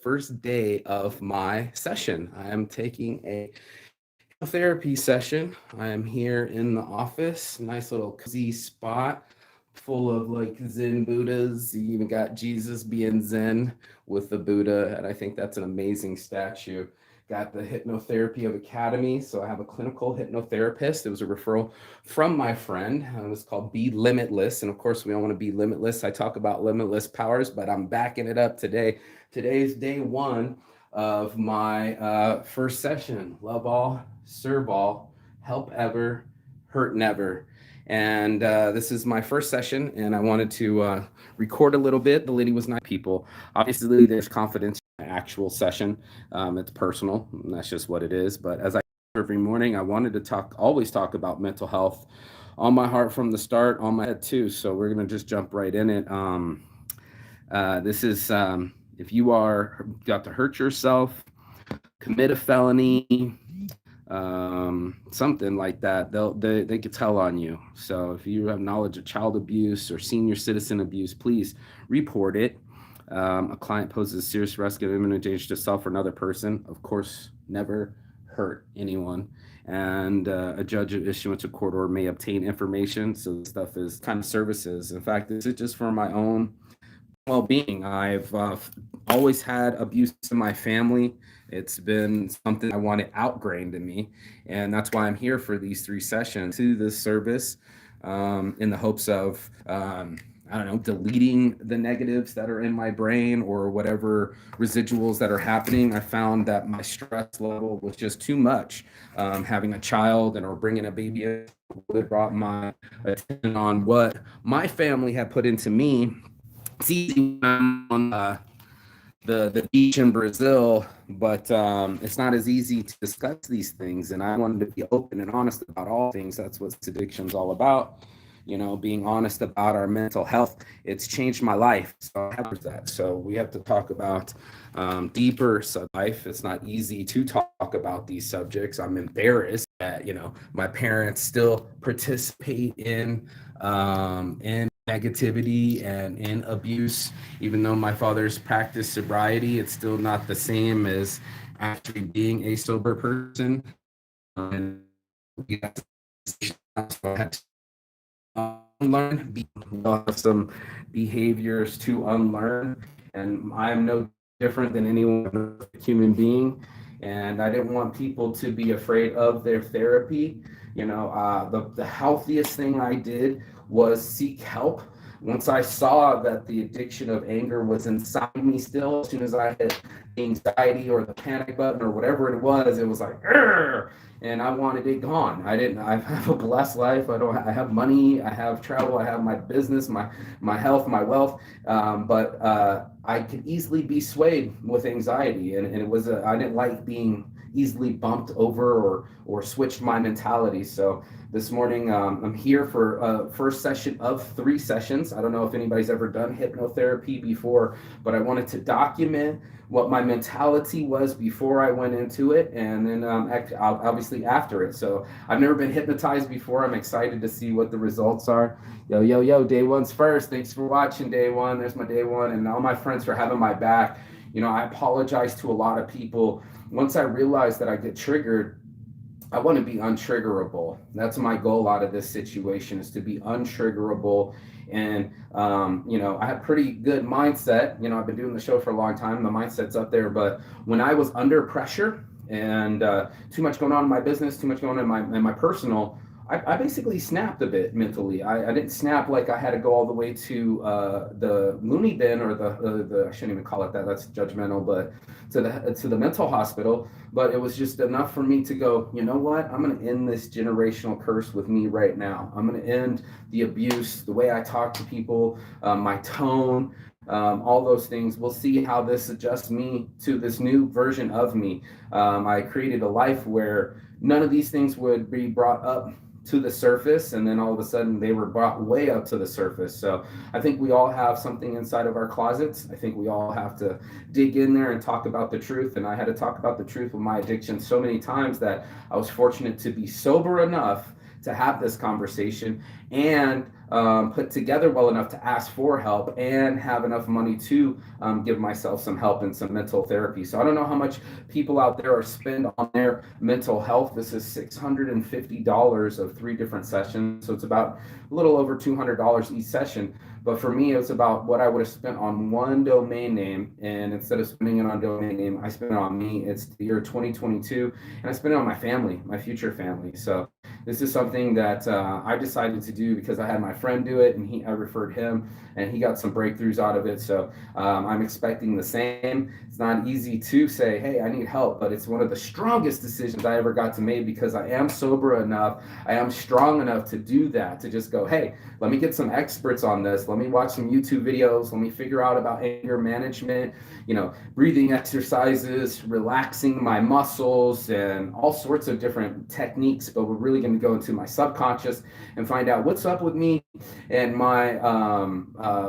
first day of my session. I am taking a therapy session. I am here in the office, nice little cozy spot full of like Zen Buddhas. You even got Jesus being Zen with the Buddha, and I think that's an amazing statue. Got the Hypnotherapy of Academy, so I have a clinical hypnotherapist. It was a referral from my friend. It was called Be Limitless, and of course, we all want to be limitless. I talk about limitless powers, but I'm backing it up today. Today's day one of my first session. Love all, serve all, help ever, hurt never. And this is my first session, and I wanted to record a little bit. The lady was nice people. Obviously, there's confidence in my actual session. It's personal, and that's just what it is. But as I every morning, I wanted to always talk about mental health on my heart from the start, on my head too. So we're gonna just jump right in it. This is if you are got to hurt yourself, commit a felony, something like that, they could tell on you. So if you have knowledge of child abuse or senior citizen abuse, please report it. A client poses a serious risk of imminent danger to self or another person. Of course, never hurt anyone. And a judge of issuance of court order may obtain information. So this stuff is kind of services. In fact, this is just for my own well-being. I've always had abuse in my family. It's been something I wanted outgrained in me, and that's why I'm here for these 3 sessions to this service, in the hopes of I don't know, deleting the negatives that are in my brain or whatever residuals that are happening. I found that my stress level was just too much. Having a child or bringing a baby in really brought my attention on what my family had put into me. It's easy when I'm on the beach in Brazil, but it's not as easy to discuss these things. And I wanted to be open and honest about all things. That's what addiction's all about. You know, being honest about our mental health. It's changed my life. So I have that. So we have to talk about deeper life. It's not easy to talk about these subjects. I'm embarrassed that, my parents still participate in negativity and in abuse. Even though my father's practiced sobriety, it's still not the same as actually being a sober person. And we have to unlearn, have some behaviors to unlearn, and I'm no different than anyone human being. And I didn't want people to be afraid of their therapy. The healthiest thing I did was seek help. Once I saw that the addiction of anger was inside me still, as soon as I hit the anxiety or the panic button or whatever it was like, "Arr!" And I wanted it gone. I have a blessed life. I have money, I have travel, I have my business, my health, my wealth. But I could easily be swayed with anxiety. And I didn't like being easily bumped over or switched my mentality. So this morning, I'm here for a first session of 3 sessions. I don't know if anybody's ever done hypnotherapy before, but I wanted to document what my mentality was before I went into it, and then obviously after it. So I've never been hypnotized before. I'm excited to see what the results are. Yo, day one's first. Thanks for watching day one. There's my day one, and all my friends for having my back. I apologize to a lot of people. Once I realized that I get triggered, I want to be untriggerable. That's my goal out of this situation, is to be untriggerable. And, I have pretty good mindset. I've been doing the show for a long time. The mindset's up there. But when I was under pressure and too much going on in my business, too much going on in my personal, I basically snapped a bit mentally. I didn't snap like I had to go all the way to the loony bin or the I shouldn't even call it that. That's judgmental, but to the mental hospital. But it was just enough for me to go, you know what? I'm going to end this generational curse with me right now. I'm going to end the abuse, the way I talk to people, my tone, all those things. We'll see how this adjusts me to this new version of me. I created a life where none of these things would be brought up to the surface, and then all of a sudden they were brought way up to the surface. So I think we all have something inside of our closets. I think we all have to dig in there and talk about the truth. And I had to talk about the truth with my addiction so many times that I was fortunate to be sober enough to have this conversation and put together well enough to ask for help and have enough money to give myself some help and some mental therapy. So I don't know how much people out there are spend on their mental health. This is $650 of 3 different sessions. So it's about a little over $200 each session. But for me, it was about what I would have spent on one domain name. And instead of spending it on domain name, I spent it on me. It's the year 2022. And I spent it on my family, my future family. So this is something that I decided to do because I had my friend do it, and I referred him, and he got some breakthroughs out of it. So I'm expecting the same. It's not easy to say, hey, I need help, but it's one of the strongest decisions I ever got to make because I am sober enough, I am strong enough to do that, to just go, hey, let me get some experts on this. Let me watch some YouTube videos. Let me figure out about anger management, breathing exercises, relaxing my muscles, and all sorts of different techniques. But we're really going to go into my subconscious and find out what's up with me and my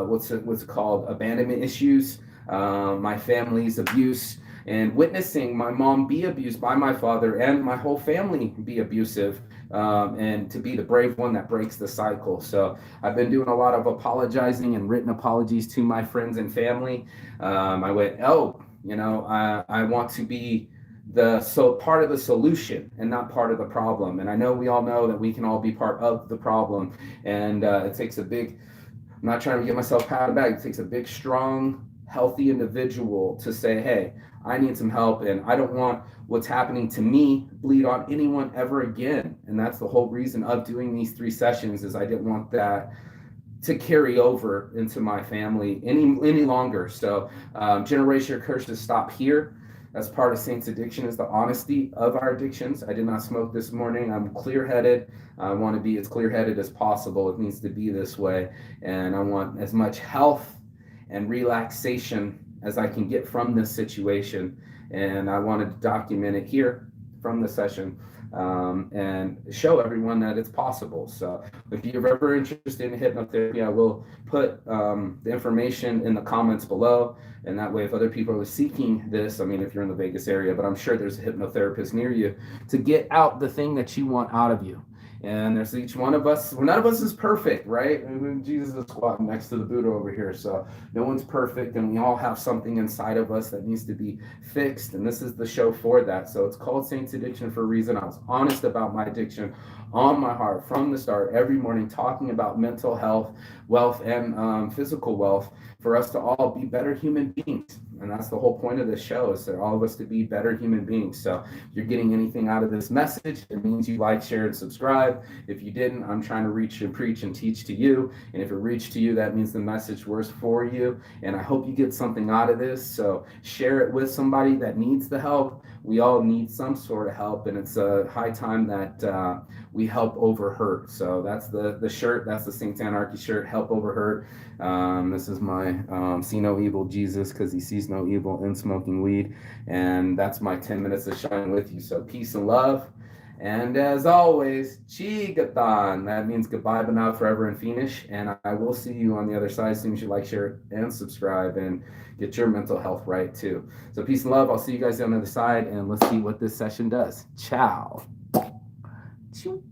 what's it called, abandonment issues, my family's abuse, and witnessing my mom be abused by my father and my whole family be abusive, and to be the brave one that breaks the cycle. So I've been doing a lot of apologizing and written apologies to my friends and family. I went, I want to be part of the solution and not part of the problem. And I know we all know that we can all be part of the problem. And it takes a big, I'm not trying to get myself pat on the back. It takes a big, strong, healthy individual to say, hey, I need some help, and I don't want what's happening to me bleed on anyone ever again. And that's the whole reason of doing these 3 sessions, is I didn't want that to carry over into my family any longer. So generational curses stop here. That's part of Saints Addiction, is the honesty of our addictions. I did not smoke this morning. I'm clear-headed. I want to be as clear-headed as possible. It needs to be this way. And I want as much health and relaxation as I can get from this situation. And I wanted to document it here from the session, and show everyone that it's possible. So if you're ever interested in hypnotherapy, I will put the information in the comments below. And that way, if other people are seeking this, if you're in the Vegas area, but I'm sure there's a hypnotherapist near you to get out the thing that you want out of you. And there's each one of us. Well, none of us is perfect, right? Jesus is squatting next to the Buddha over here. So no one's perfect, and we all have something inside of us that needs to be fixed. And this is the show for that. So it's called Saints Addiction for a reason. I was honest about my addiction on my heart from the start, every morning, talking about mental health, wealth, and physical wealth, for us to all be better human beings. And that's the whole point of this show, is for all of us to be better human beings. So if you're getting anything out of this message, it means you like, share, and subscribe. If you didn't, I'm trying to reach and preach and teach to you. And if it reached to you, that means the message was for you. And I hope you get something out of this. So share it with somebody that needs the help. We all need some sort of help, and it's a high time that we help over hurt. So that's the shirt. That's the Saints Anarchy shirt, help over hurt. This is my see no evil Jesus, because he sees no evil in smoking weed. And that's my 10 minutes of shine with you. So peace and love. And as always, Chigatan. That means goodbye, but not forever and finish. And I will see you on the other side as soon as you like, share, and subscribe, and get your mental health right too. So peace and love. I'll see you guys on the other side, and let's see what this session does. Ciao. Choo.